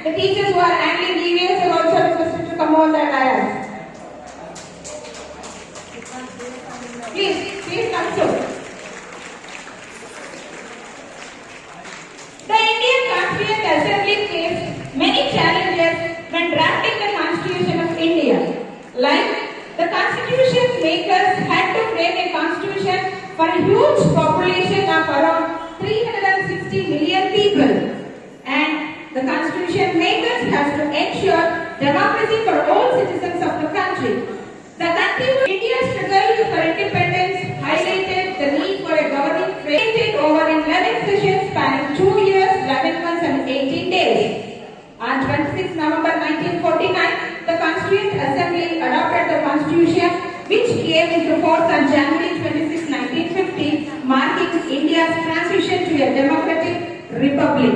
the teachers who are handling EVS are also requested to come on the dais. Please come soon. The Indian Constituent Assembly faced many challenges when drafting the Constitution of India. Like, the Constitution makers had to frame a constitution for a huge population of around 360 million people. And the Constitution makers have to ensure democracy for all citizens of the country. The continued India's struggle for independence highlighted the need for a governing frame over in 11 sessions spanning 2 years, 11 months and 18 days. On 26 November 1949, the Constituent Assembly adopted the Constitution which came into force on January 26, 1950, marking India's transition to a democratic republic.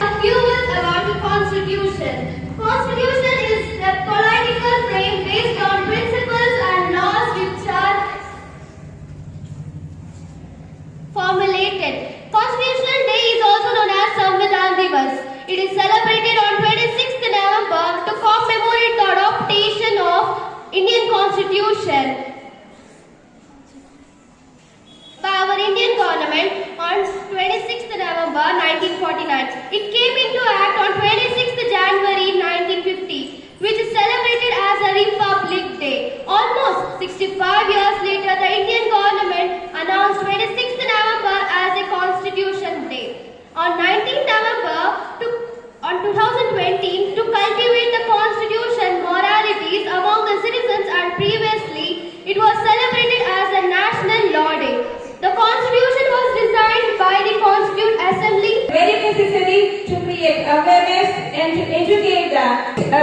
A few words about the Constitution. Constitution is the political frame based on principles and laws which are formulated. Constitutional Day is also known as Samvidhan Divas. It is celebrated on 26th November to commemorate the adoption of Indian Constitution by our Indian government on 26th November 1949. It came into act on 26th January 1950, which is celebrated as a Republic Day. Almost 65 years later, the Indian government announced 26th November as a Constitution Day. On 19th November on 2020, to cultivate the Constitution moralities among the citizens, and previously it was celebrated as a National Law Day. The Constitution was designed by the Constituent Assembly. Very necessary to create awareness and to educate a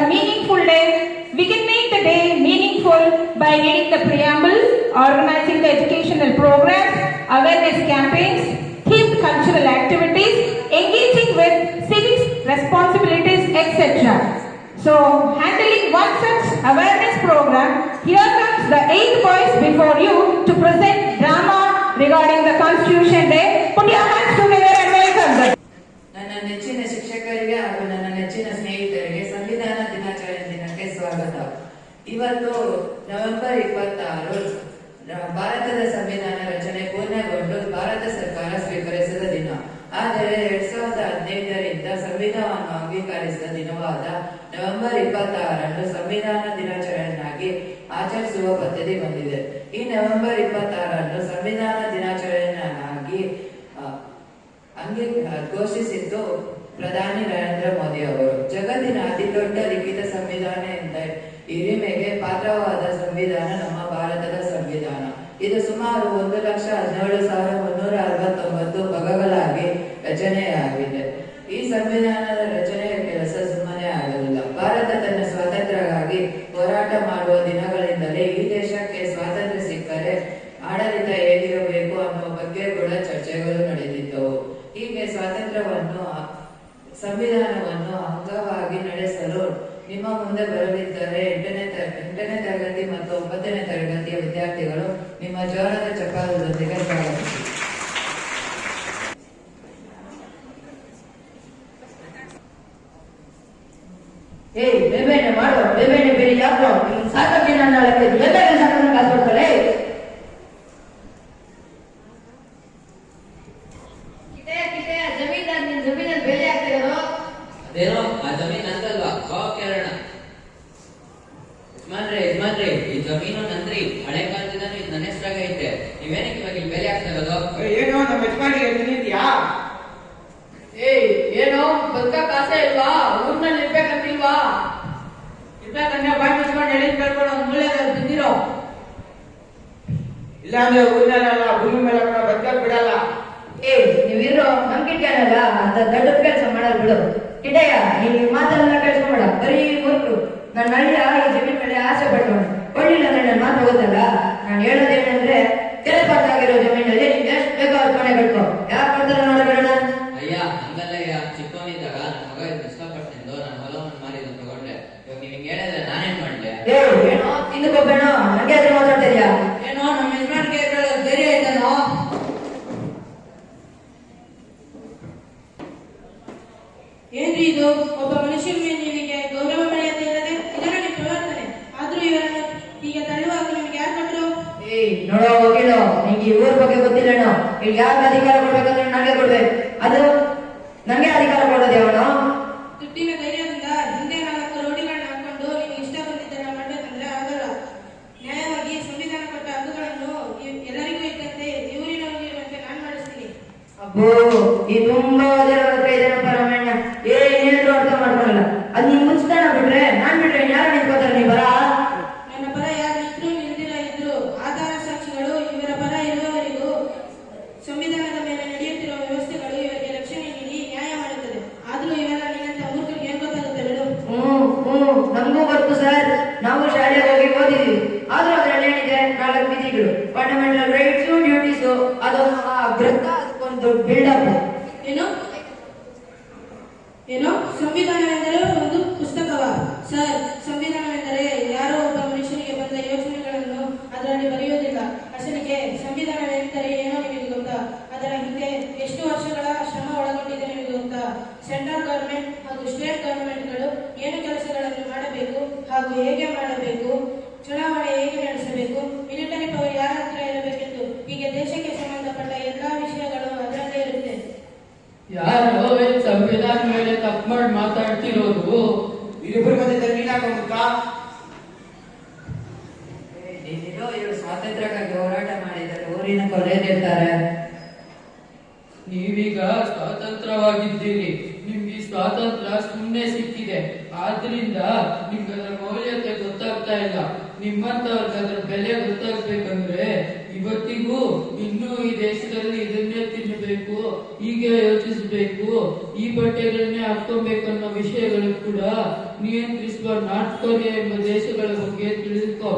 meaningful day. We can make the day meaningful by reading the preamble, organizing the educational programs, awareness campaigns, themed cultural activities, engaging with civic responsibilities, etc. So, handling one such awareness program, here comes the 8 boys before you to present drama regarding the Constitution Day. Put your hands together and welcome them. ನನ್ನ ನೆಚ್ಚಿನ ಶಿಕ್ಷಕರಿಗೆ ಹಾಗೂ ನನ್ನ ನೆಚ್ಚಿನ ಸ್ನೇಹಿತರಿಗೆ ಸಂವಿಧಾನ ದಿನಾಚರಣೆ ದಿನಕ್ಕೆ ಸ್ವಾಗತ. ಇವತ್ತು ನವೆಂಬರ್ 26 ಭಾರತದ ಸಂವಿಧಾನ ರಚನೆ ಪೂರ್ಣಗೊಂಡು ಭಾರತ ಸರ್ಕಾರ ಸ್ವೀಕರಿಸಿದ ದಿನ. ಆದರೆ 2015ರಿಂದ ಸಂವಿಧಾನವನ್ನು ಅಂಗೀಕರಿಸಿದ ದಿನವಾದ ನವೆಂಬರ್ 26 ಸಂವಿಧಾನ ದಿನಾಚರಣೆಯಾಗಿ ಆಚರಿಸುವ ಪದ್ಧತಿ ಬಂದಿದೆ. ಈ ನವೆಂಬರ್ 26 ಸಂವಿಧಾನ ದಿನಾಚರಣೆಯಾಗಿ ಘೋಷಿಸಿದ್ದು ಪ್ರಧಾನಿ ನರೇಂದ್ರ ಮೋದಿ ಅವರು. ಜಗತ್ತಿನ ಅತಿ ದೊಡ್ಡ ಲಿಖಿತ ಸಂವಿಧಾನ ಎಂದ ಹಿರಿಮೆಗೆ ಪಾತ್ರವಾದ ಸಂವಿಧಾನ ನಮ್ಮ ಭಾರತದ ಸಂವಿಧಾನ. ಇದು ಸುಮಾರು 1,17,369 ಭಾಗಗಳಾಗಿ ರಚನೆಯಾಗಿದೆ. ಈ ಸಂವಿಧಾನದ ರಚನೆಯ ಕೆಲಸ ಸುಮ್ಮನೆ ಆಗಲಿಲ್ಲ. ಭಾರತ ತನ್ನ ಸ್ವಾತಂತ್ರ್ಯಕ್ಕಾಗಿ ಹೋರಾಟ ಮಾಡುವ ದಿನಗಳಿಂದಲೇ ಈ ದೇಶಕ್ಕೆ ಸ್ವಾತಂತ್ರ್ಯ ಸಿಕ್ಕರೆ ಆಡಳಿತ ಹೇಗಿರಬೇಕು ಅನ್ನುವ ಬಗ್ಗೆ ಕೂಡ ಚರ್ಚೆಗಳು ನಡೆದಿದ್ದವು. ಹೀಗೆ ಸ್ವಾತಂತ್ರ್ಯವನ್ನು ಸಂವಿಧಾನವನ್ನು ಅಂಗವಾಗಿ ನಡೆಸಲು ನಿಮ್ಮ ಮುಂದೆ ಬರಲಿದ್ದಾರೆ 8ನೇ ತರಗತಿ ಮತ್ತು 9ನೇ ತರಗತಿಯ ವಿದ್ಯಾರ್ಥಿಗಳು. ನಿಮ್ಮ ಜೋರದ ಚಪ್ಪಾಳದೊಂದಿಗೆ ಸ್ವಾಗತಿಸಿ. ಬೇಬೇನೆ ಮಾಡು, ಬೇಬೇನೆ ಬೇರೆ ಯಾಕೋ ಸಾಕಕ್ಕೆ ನನ್ನ ಬೇಬೇನೆ ಸಾಕನ್ನು ಕಾಸು ಕೊಡ್ತಾರೆ. ಜಮೀನಲ್ಲಿ ಬೆಲೆ ಆಗ್ತಿರೋ ಅದೇನೋ ಆ ಜಮೀನ್ ಅಂತಲ್ವಾ ಕೇಳೋಣ. ಯಜಮಾನ್ರಿ ಈ ಜಮೀನು ನಂದ್ರಿ, ಹಳೆ ಕಾಲದಿಂದನೂ ಇದು ನನ್ನ ಹೆಸರಾಗ ಐತೆ. ನೀವೇನಕ್ಕೆ ಇವಾಗ ಇಲ್ಲಿ ಬೆಲೆ ಆಗ್ತಾ ಇರೋದು? ಏನೋ ನಮ್ಮ ಯಜಮಾನಿಗೆ ತಿಂದಿದ್ಯಾ? ಏನೋ ಬದುಕಕ್ಕೆ ಆಸೆ ಇಲ್ವಾ? ಊರ್ನಲ್ಲಿ ಇರ್ಬೇಕಂತಿಲ್ವಾ? ಇರ್ಬೇಕಂದ್ರೆ ಬಾಯಿ ಮುಚ್ಕೊಂಡು ಎಳೆ ಕೇಳ್ಕೊಂಡು ಒಂದು ಮೂಲೆ ಬಿದ್ದಿರೋ. ಇಲ್ಲಾಂದ್ರೆ ಊರ್ನಲ್ಲ ಭೂಮಿ ಮೇಲೆ ಕೂಡ ಬದುಕಕ್ ಬಿಡಲ್ಲ. ನೀವಿರೋ ನಂಬಿಕೆನಲ್ಲ ಅಂತ ದೊಡ್ಡ ಕೆಲಸ ಮಾಡಲ್ ಬಿಡು. ಕಿಟಯ್ಯ ಈ ಮಾತನ್ನೆಲ್ಲ ಕೇಳಿಸ್ಕೊಂಬೇಡ, ಬರೀ ಮೂರ್ಖರು. ನನ್ನ ಹಳ್ಳಿಯ ಈ ಜಮೀನ್ ಮೇಲೆ ಆಸೆ ಪಡ್ಕೊಂಡು ಒಳ್ಳಿಲ್ಲ ಅಂದ್ರೆ ನನ್ನ ಮಾತು ಹೋಗಲ್ಲ. ನಾನು ಹೇಳೋದೇನಂದ್ರೆ ಕೆಲಸ ಆಗಿರೋ ಜಮೀನಲ್ಲಿ ನಿಮ್ಗೆ ಎಷ್ಟು ಬೇಕೋ ಅದ್ ಮನೆ ಕಟ್ಕೋ. ಯಾರು ಮಾಡ್ತಾರ ನೋಡ ಈ ಊರ ಬಗ್ಗೆ ಗೊತ್ತಿಲ್ಲೇನೋ. ಈಗ ಯಾಕೆ ಅಧಿಕಾರ ಕೊಡ್ಬೇಕಂದ್ರೆ ನನಗೆ ಕೊಡ್ಬೇಕು. ಅದು ನನಗೆ ಅಧಿಕಾರ ಕೊಡೋದು ಯಾವನು? ದುಡ್ಡಿನ ಧೈರ್ಯದಿಂದ ಹಿಂದೆ 4 ರೋಡಿಗಳನ್ನ ಹಾಕೊಂಡು ನಿಮ್ಗೆ ಇಷ್ಟ ಬಂದಿದ್ದನ್ನ ಮಾಡ್ಬೇಕಂದ್ರೆ ಆಗಲ್ಲ. ನ್ಯಾಯವಾಗಿ ಸಂವಿಧಾನ ಕೊಟ್ಟ ಹಕ್ಕುಗಳನ್ನು ಎಲ್ಲರಿಗೂ ಇದ್ದಂತೆ ಇವರಿನವರಿಗೆ ಇರುವಂತೆ ನಾನು ಮಾಡಿಸ್ತೀನಿ. ಅಬ್ಬೋ, ಈ ತುಂಬಾ ಹತ್ರ ಇದೇನಪ್ಪ ರಾಮಣ್ಣ. ಏನೇನು ಅರ್ಥ ಮಾಡ್ಕೊಳಲ್ಲ. ಅದ್ ನೀನ್ ಮುಚ್ತಾನ ಬಿಟ್ರೆ ನಾನ್ ಬಿಟ್ರೆ ಯಾರು ನಿಂತ್ಕೋತಾರೆ? ನೀ ಬರ ನನ್ನ ಪರ ಯಾರು ಇದ್ರು ನಿಲ್ದಿರ ಇದ್ರು ಆಧಾರ ಸಾಕ್ಷಿಗಳು ಇವರ ಪರ ಇರುವವರಿಗೂ ಸಂವಿಧಾನದ ಮೇಲೆ ನಡೆಯುತ್ತಿರುವ ವ್ಯವಸ್ಥೆಗಳು ಇವರಿಗೆ ರಕ್ಷಣೆ ನೀಡಿ ನ್ಯಾಯ ಮಾಡುತ್ತದೆ. ಆದ್ರೂ ಇವೆಲ್ಲ ನಿನ್ನಂತ ಮೂರ್ಖರಿಗೆ ಏನ್ ಗೊತ್ತಾಗುತ್ತೆ ಬಿಡು. ನಮಗೂ ಗೊತ್ತು ಸರ್. ನಾವು ಶಾಲೆಗೆ ಹೋಗಿ ಓದಿದ್ವಿ. ಆದ್ರೂ ಅದ್ರಲ್ಲಿ ಏನಿದೆ? 4 ವಿಧಿಗಳು, ಫಂಡಮೆಂಟಲ್ ರೈಟ್ಸ್, ಡ್ಯೂಟೀಸ್. ಅದೊಂದು ಅದಕ್ಕೊಂದು ಬಿಲ್ಡಪ್. ಏನೋ ಸಂವಿಧಾನವೆಂದರೆ ಒಂದು ಪುಸ್ತಕವ? ಸರ್, ಸಂವಿಧಾನವೆಂದರೆ ಯಾರೋ ಒಬ್ಬ ಮನುಷ್ಯನಿಗೆ ಬಂದ ಯೋಚನೆಗಳನ್ನು ಅದರಲ್ಲಿ ಬರೆಯುವುದಿಲ್ಲ. ಅಸಲಿಗೆ ಸಂವಿಧಾನವೆಂದರೆ ಏನೋ ನಿಮಗೆ ಗೊತ್ತಾ? ಅದರ ಹಿಂದೆ ಎಷ್ಟು ವರ್ಷಗಳ ಶ್ರಮ ಒಳಗೊಂಡಿದೆ ನಿಮಗೆ ಗೊತ್ತಾ? ಸೆಂಟ್ರಲ್ ಗವರ್ಮೆಂಟ್ ಹಾಗೂ ಸ್ಟೇಟ್ ಗವರ್ಮೆಂಟ್ಗಳು ಏನು ಕೆಲಸಗಳನ್ನು ಮಾಡಬೇಕು ಹಾಗೂ ಹೇಗೆ ಮಾಡಬೇಕು, ಚುನಾವಣೆ ಹೇಗೆ ನಡೆಸಬೇಕು, ಮಿಲಿಟರಿ ಪವರ್ ಯಾರ ಹತ್ರ ಇರಬೇಕೆಂದು, ಹೀಗೆ ದೇಶಕ್ಕೆ ಸಂಬಂಧಪಟ್ಟ ಎಲ್ಲಾ ವಿಷಯಗಳು ಅದರಲ್ಲೇ ಇರುತ್ತೆ. ಯಾರೋ ಸಂವಿಧಾನ ಮೇಲೆ ತಪ್ಪು ಮಾಡಿ ಮಾತಾಡ್ತಿರೋದು. ಇವ್ರು ಸ್ವಾತಂತ್ರ್ಯಕ್ಕಾಗಿ ಹೋರಾಟ ಮಾಡಿದರೆ ಊರಿನ ಕೊಲೆದಿರ್ತಾರೆ. ನೀವೀಗ ಸ್ವತಂತ್ರವಾಗಿದ್ದೀರಿ. ನಿಮ್ಗೆ ಸ್ವಾತಂತ್ರ್ಯ ಸುಮ್ಮನೆ ಸಿಕ್ಕಿದೆ. ಆದ್ರಿಂದ ನಿಮ್ಗೆ ಅದರ ಮೌಲ್ಯತೆ ಗೊತ್ತಾಗ್ತಾ ಇಲ್ಲ. ನಿಮ್ಮಂತವ್ರಿಗೆ ಅದ್ರ ಬೆಲೆ ಗೊತ್ತಾಗ್ಬೇಕಂದ್ರೆ ಇವತ್ತಿಗೂ ಇನ್ನೂ ಈ ದೇಶದಲ್ಲಿ ಇದನ್ನೇ ತಿನ್ನಬೇಕು, ಹೀಗೆ ಯೋಚಿಸಬೇಕು, ಈ ಬಟ್ಟೆಗಳನ್ನೇ ಹಾಕೊಬೇಕನ್ನೋ ವಿಷಯಗಳು ಕೂಡ ನಿಯಂತ್ರಿಸುವ ನಾರ್ತ್ ಕೊರಿಯಾ ಎಂಬ ದೇಶಗಳ ಬಗ್ಗೆ ತಿಳಿದುಕೋ.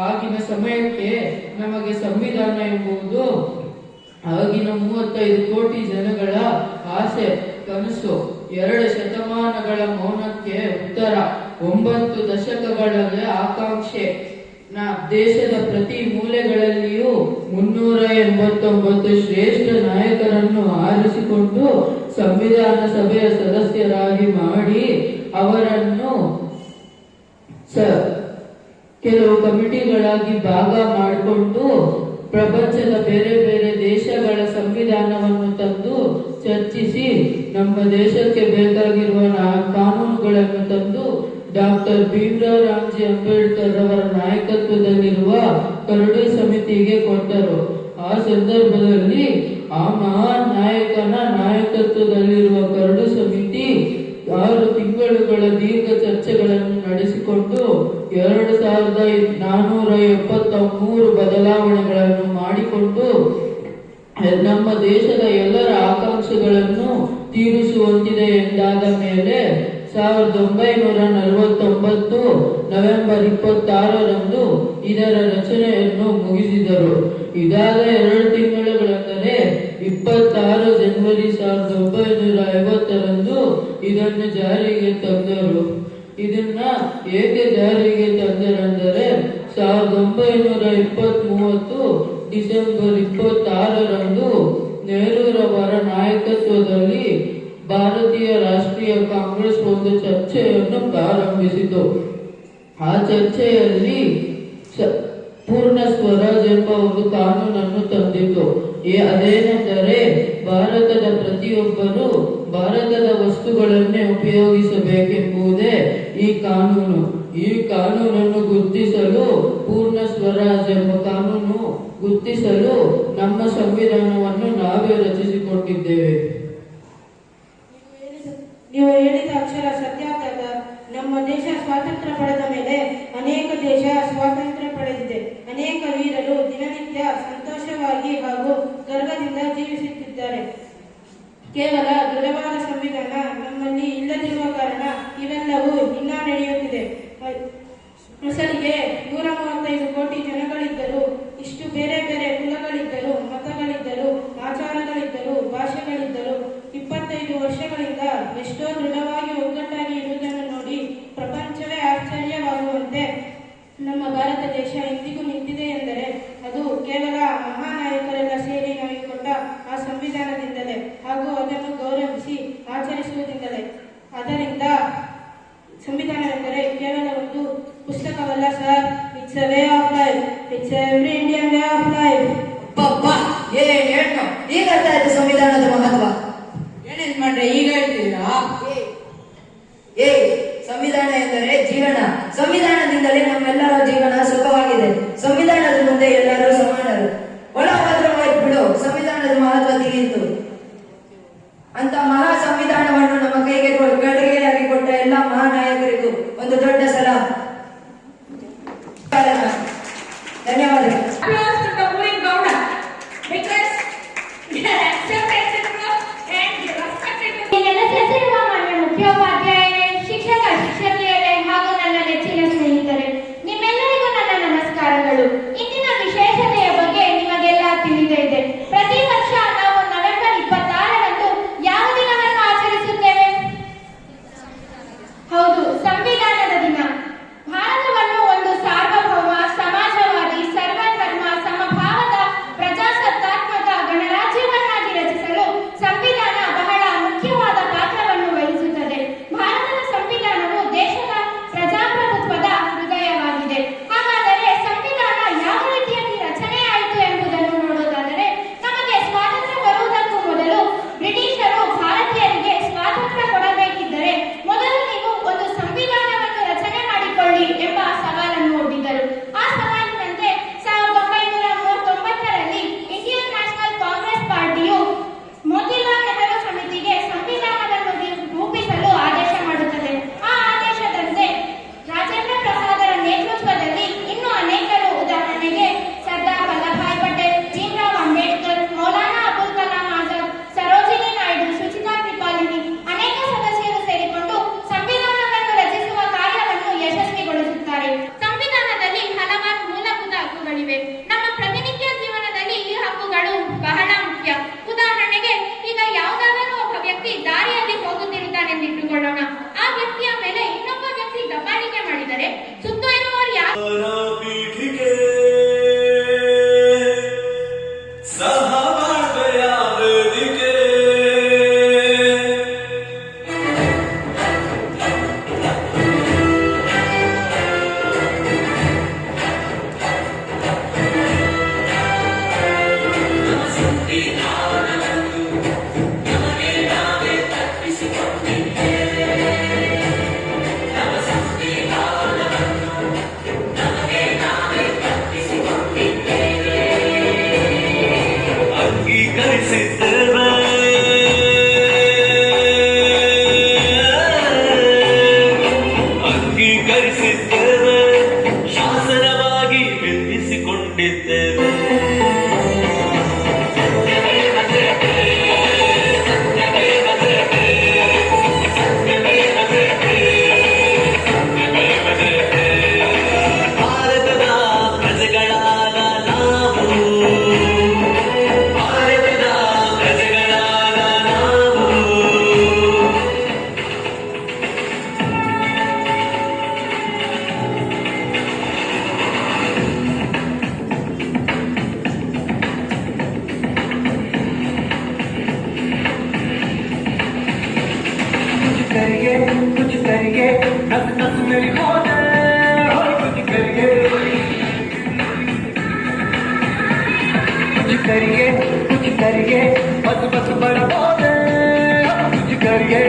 ಆಗಿನ ಸಮಯಕ್ಕೆ ನಮಗೆ ಸಂವಿಧಾನ ಎಂಬುದು ಆಗಿನ 35 ಕೋಟಿ ಜನಗಳ ಆಸೆ, ಕನಸು. 2 ಶತಮಾನಗಳ ಮೌನಕ್ಕೆ ಉತ್ತರ, 9 ದಶಕಗಳ ಆಕಾಂಕ್ಷೆ. ದೇಶದ ಪ್ರತಿ ಮೂಲೆಗಳಲ್ಲಿಯೂ 389 ಶ್ರೇಷ್ಠ ನಾಯಕರನ್ನು ಆರಿಸಿಕೊಂಡು ಸಂವಿಧಾನ ಸಭೆಯ ಸದಸ್ಯರಾಗಿ ಮಾಡಿ ಅವರನ್ನು ಕೆಲವು ಕಮಿಟಿಗಳಾಗಿ ಭಾಗ ಮಾಡಿಕೊಂಡು ಪ್ರಪಂಚದ ಬೇರೆ ಬೇರೆ ದೇಶಗಳ ಸಂವಿಧಾನವನ್ನು ತಂದು ಚರ್ಚಿಸಿ ನಮ್ಮ ದೇಶಕ್ಕೆ ಬೇಕಾಗಿರುವ ಕಾನೂನುಗಳನ್ನು ತಂದು ಡಾಕ್ಟರ್ ಭೀಮ್ರಾವ್ ರಾಮ್ಜಿ ಅಂಬೇಡ್ಕರ್ ಅವರ ನಾಯಕತ್ವದಲ್ಲಿರುವ ಕರಡು ಸಮಿತಿಗೆ ಕೊಟ್ಟರು. ಆ ಸಂದರ್ಭದಲ್ಲಿ ಆ ಮಹಾನ್ ನಾಯಕನ ನಾಯಕತ್ವದಲ್ಲಿರುವ ಕರಡು ಸಮಿತಿ 6 ತಿಂಗಳುಗಳ ದೀರ್ಘ ಚರ್ಚೆಗಳನ್ನು ನಡೆಸಿಕೊಂಡು 2473 ಬದಲಾವಣೆಗಳನ್ನು ಮಾಡಿಕೊಂಡು ನಮ್ಮ ದೇಶದ ಎಲ್ಲರ ಆಕಾಂಕ್ಷೆಗಳನ್ನು ತೀರಿಸುವಂತಿದೆ ಎಂದಾದ ಮೇಲೆ 1949 ನವೆಂಬರ್ 26ರಂದು ಇದರ ರಚನೆಯನ್ನು ಮುಗಿಸಿದರು. ಇದಾದ 2 ತಿಂಗಳುಗಳೆಂದರೆ 26 ಜನವರಿ 1950ರಂದು ಇದನ್ನು ಜಾರಿಗೆ ತಂದರು. ಇದನ್ನ ಏಕೆ ಜಾರಿಗೆ ತಂದರೆಂದರೆ 1930 ಡಿಸೆಂಬರ್ 26ರಂದು ನೆಹರೂರವರ ನಾಯಕತ್ವದಲ್ಲಿ ಭಾರತೀಯ ರಾಷ್ಟ್ರೀಯ ಕಾಂಗ್ರೆಸ್ ಒಂದು ಚರ್ಚೆಯನ್ನು ಪ್ರಾರಂಭಿಸಿತು. ಆ ಚರ್ಚೆಯಲ್ಲಿ ಪೂರ್ಣ ಸ್ವರಾಜ್ ಎಂಬ ಒಂದು ಕಾನೂನನ್ನು ತಂದಿತು. ಅದೇನೆಂದರೆ ಭಾರತದ ಪ್ರತಿಯೊಬ್ಬರು ಭಾರತದ ವಸ್ತುಗಳನ್ನೇ ಉಪಯೋಗಿಸಬೇಕೆಂಬುದೇ ಈ ಕಾನೂನು. ಈ ಕಾನೂನನ್ನು ಗುರುತಿಸಲು ಪೂರ್ಣ ಸ್ವರಾಜ್ ಎಂಬ ಕಾನೂನು ಗುರುತಿಸಲು ನಮ್ಮ ಸಂವಿಧಾನವನ್ನು ನಾವೇ ರಚಿಸಿಕೊಂಡಿದ್ದೇವೆ. ನೀವು ಹೇಳಿದ ಅಕ್ಷರ ಸತ್ಯಾಗ್ರಹ. ನಮ್ಮ ದೇಶ ಸ್ವಾತಂತ್ರ್ಯ ಪಡೆದ ಮೇಲೆ ಅನೇಕ ದೇಶ ಸ್ವಾತಂತ್ರ್ಯ ಪಡೆದಿದೆ. ಅನೇಕ ವೀರರು ದಿನನಿತ್ಯ ಸಂತೋಷವಾಗಿ ಹಾಗೂ ಗರ್ವದಿಂದ ಜೀವಿಸುತ್ತಿದ್ದಾರೆ. ಕೇವಲ ದೃಢವಾದ ಸಂವಿಧಾನ ನಮ್ಮಲ್ಲಿ ಇಲ್ಲದಿರುವ ಕಾರಣ ಇವೆಲ್ಲವೂ ಇನ್ನ ನಡೆಯುತ್ತಿದೆ. ಅಸಲಿಗೆ 135 ಕೋಟಿ ಜನಗಳಿದ್ದರು. ಇಷ್ಟು ಬೇರೆ ಬೇರೆ ಕುಲಗಳಿದ್ದರು, ಮತಗಳಿದ್ದರು, ಆಚಾರಗಳಿದ್ದರು, ಭಾಷೆಗಳಿದ್ದರು. 25 ವರ್ಷಗಳಿಂದ ಎಷ್ಟೋ ದೃಢವಾಗಿ ಒಗ್ಗಟ್ಟಾಗಿ ಇರುವುದನ್ನು ನೋಡಿ ಪ್ರಪಂಚವೇ ಆಶ್ಚರ್ಯವಾಗುವಂತೆ ನಮ್ಮ ಭಾರತ ದೇಶ ಇಂದಿಗೂ ನಿಂತಿದೆ ಎಂದರೆ ಅದು ಕೇವಲ ಮಹಾನಾಯಕರೆಲ್ಲ ಸೇರಿ ನಮಗೆ ಕೊಟ್ಟ ಆ ಸಂವಿಧಾನದಿಂದಲೇ ಹಾಗೂ ಅದನ್ನು ಗೌರವಿಸಿ ಆಚರಿಸುವುದಿಂದಲೇ. ಅದರಿಂದ ಸಂವಿಧಾನವೆಂದರೆ ಕೇವಲ ಒಂದು ಪುಸ್ತಕವಲ್ಲ sir, it's a way of life. It's every Indian way of life. ಈಗ ಅರ್ಥ ಆಯ್ತು ಸಂವಿಧಾನದ ಮಹತ್ವ. ಏನೇನ್ ಮಾಡ್ರೆ ಈಗ ಹೇಳ್ತೀರಾ? ಏ ಸಂವಿಧಾನ ಎಂದರೆ ಜೀವನ. ಸಂವಿಧಾನದಿಂದಲೇ ನಮ್ಮೆಲ್ಲರ ಜೀವನ ಸುಖವಾಗಿದೆ. ಸಂವಿಧಾನದ ಮುಂದೆ ಎಲ್ಲರೂ ಸಮಾನರು. ಒಳ ಭದ್ರವಾಯ್ತು ಬಿಡು, ಸಂವಿಧಾನದ ಮಹತ್ವ ತಿಳಿಯಿತು. ಅಂತ ಮಹಾ ಸಂವಿಧಾನವನ್ನು ನಮ್ಮ ಕೈಗೆ ಗಡಿಗೆಯಾಗಿ ಕೊಟ್ಟ ಎಲ್ಲ ಮಹಾನಾಯಕರಿಗೂ ಒಂದು ದೊಡ್ಡ ಸಲಾಂ. ಧನ್ಯವಾದಗಳು. Applause to the moving Gowda because they are accepted and respected. ನೆಲೆಸಿರುವ ಮಾನ್ಯ ಮುಖ್ಯೋಪಾಧ್ಯಾಯರೇ, ಶಿಕ್ಷಕ ಶಿಕ್ಷಕಿಯರೇ ಹಾಗೂ ನನ್ನ ನೆಚ್ಚಿನ ಸ್ನೇಹಿತರೆ, ನಿಮ್ಮೆಲ್ಲರಿಗೂ ನನ್ನ ನಮಸ್ಕಾರಗಳು. ಇಂದಿನ ವಿಶೇಷತೆಯ ಬಗ್ಗೆ ನಿಮಗೆಲ್ಲ ತಿಳಿದೇ ಇದೆ. ಪ್ರತಿ ವರ್ಷ ನಾವು ನವೆಂಬರ್ 26ರಂದು ಯಾವ ದಿನವನ್ನು ಆಚರಿಸುತ್ತೇವೆ? ಹೌದು, ಸಂವಿಧಾನದ ದಿನ. ಭಾರತವನ್ನು ಒಂದು ಸಾರ್ವಭೌಮ, ಸಮಾಜವಾದಿ, ಸರ್ವಧರ್ಮ, ಸಮಭಾವದ, ಪ್ರಜಾಸತ್ತಾತ್ಮಕ ಗಣರಾಜ್ಯವನ್ನಾಗಿ ರಚಿಸಲು ಸಂವಿಧಾನ ಬಹಳ ಮುಖ್ಯವಾದ ಪಾತ್ರವನ್ನು ವಹಿಸುತ್ತದೆ. ಭಾರತದ ಸಂವಿಧಾನವು ದೇಶದ ಪ್ರಜಾಪ್ರಭುತ್ವದ ಹೃದಯವಾಗಿದೆ. ಹಾಗಾದರೆ ಸಂವಿಧಾನ ಯಾವ ರೀತಿಯಾಗಿ ರಚನೆಯಾಯಿತು ಎಂಬುದನ್ನು ನೋಡೋದಾದರೆ, ನಮಗೆ ಸ್ವಾತಂತ್ರ್ಯ ಬರುವುದಕ್ಕೂ ಮೊದಲು ಬ್ರಿಟಿಷರು ಭಾರತೀಯರಿಗೆ ಸ್ವಾತಂತ್ರ್ಯ ಕೊಡಬೇಕಿದ್ದರೆ ಮೊದಲು ನೀವು ಒಂದು ಸಂವಿಧಾನವನ್ನು ರಚನೆ ಮಾಡಿಕೊಳ್ಳಿ ಎಂಬ ಸವಾಲನ್ನು ಒಡ್ಡಿದರು. ಆ ಸವಾಲಿನಂತೆ 1939ರಲ್ಲಿ ಇಂಡಿಯನ್ ನ್ಯಾಷನಲ್ ಕಾಂಗ್ರೆಸ್ ಪಾರ್ಟಿಯು ಮೋತಿಲಾಲ್ ನೆಹರು ಸಮಿತಿಗೆ ಸಂವಿಧಾನವನ್ನು ರೂಪಿಸಲು ಆದೇಶ ಮಾಡುತ್ತದೆ. ಆ ಆದೇಶದಂತೆ ರಾಜೇಂದ್ರ ಪ್ರಸಾದರ ನೇತೃತ್ವದಲ್ಲಿ ಇನ್ನೂ ಅನೇಕರು, ಉದಾಹರಣೆಗೆ ಸರ್ದಾರ್ ವಲ್ಲಭಾಯ್ ಪಟೇಲ್, ಭೀಮ್ರಾವ್ ಅಂಬೇಡ್ಕರ್, ಮೌಲಾನಾ ಅಬುಲ್ ಕಲಾಂ ಆಜಾದ್, ಸರೋಜಿನಿ ನಾಯ್ಡು, ಸುಚಿತಾ ಕೃಪಾಲಿನಿ ಅನೇಕ ಸದಸ್ಯರು ಸೇರಿಕೊಂಡು ಸಂವಿಧಾನವನ್ನು ರಚಿಸುವ ಕಾರ್ಯವನ್ನು ಯಶಸ್ವಿಗೊಳಿಸುತ್ತಾರೆ. ಸಂವಿಧಾನದಲ್ಲಿ ಹಲವಾರು ಮೂಲಭೂತ ಹಕ್ಕುಗಳಿವೆ. ನಮ್ಮ ಪ್ರತಿನಿತ್ಯ ಜೀವನದಲ್ಲಿ ಈ ಹಕ್ಕುಗಳು ಬಹಳ ಮುಖ್ಯ. ಉದಾಹರಣೆಗೆ, ಈಗ ಯಾವುದಾದರೂ ಒಬ್ಬ ವ್ಯಕ್ತಿ ದಾರಿಯಲ್ಲಿ ಹೋಗುತ್ತಿರುತ್ತಾನೆಂದಿಟ್ಟುಕೊಳ್ಳೋಣ. ಆ ವ್ಯಕ್ತಿಯ ಮೇಲೆ ಇನ್ನೊಬ್ಬ ವ್ಯಕ್ತಿ ದಬ್ಬಾಳಿಕೆ ಮಾಡಿದರೆ ಸುತ್ತ ಇರುವವರು ಯಾರು ಪೀಠಿಕೆ ಸಹಬಾಳ್ವೆಯ ವೇದಿಕೆ ಅಂಗೀಕರಿಸಿದ್ದೇವೆ ಅಂಗೀಕರಿಸಿದ್ದೇವೆ ಶಾಸನವಾಗಿ ಬಿಂಬಿಸಿಕೊಂಡಿದ್ದೇವೆ. ಭಾರತದ ಪ್ರಜೆಗಳಾದ ನಾವು ಭಾರತದ ಪ್ರಜೆಗಳಾದ ನಾವು कुछ करिए नस नस मेरी खोज कुछ करिए बस बस बड़ा बोल कुछ करिए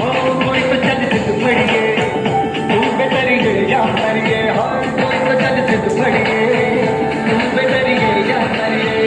ओ कोई तो चल सिद्ध पड़िए तू बेतरिए या करिए हर कोई तो चल सिद्ध पड़िए तू बेतरिए या करिए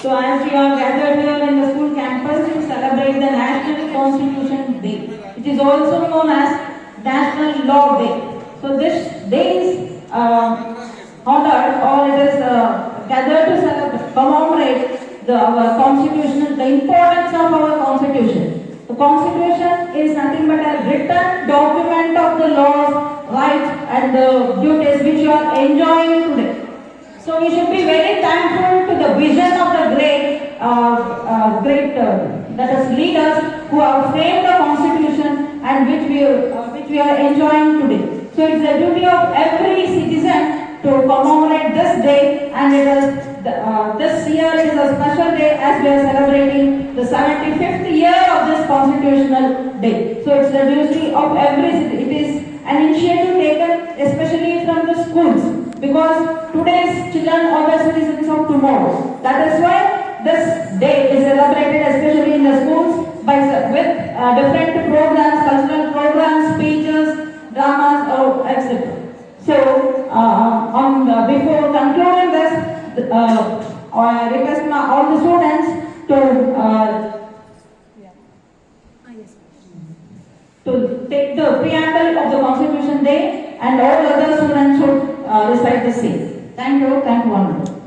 So as we are gathered here in the school campus to celebrate the National Constitution Day, which is also known as National Law Day. So this day is honored, or it is gathered to commemorate our constitution, the importance of our constitution. The constitution is nothing but a written document of the laws, rights and the duties which you are enjoying today. So we should be very thankful to the vision of the great that is leaders who have framed the constitution and which we are enjoying today. So it's the duty of every citizen to commemorate this day, and it is this year is a special day as we are celebrating the 75th year of this constitutional day. So it's the duty of every citizen. It is an initiative taken especially from the schools, because today's children are the citizens of tomorrow. That is why this day is celebrated especially in the schools with different programs, cultural programs, speeches, dramas, etc. So, before concluding this, I request all the students to take the preamble of the Constitution Day, and all other students should recite the same. Thank you, Honorable.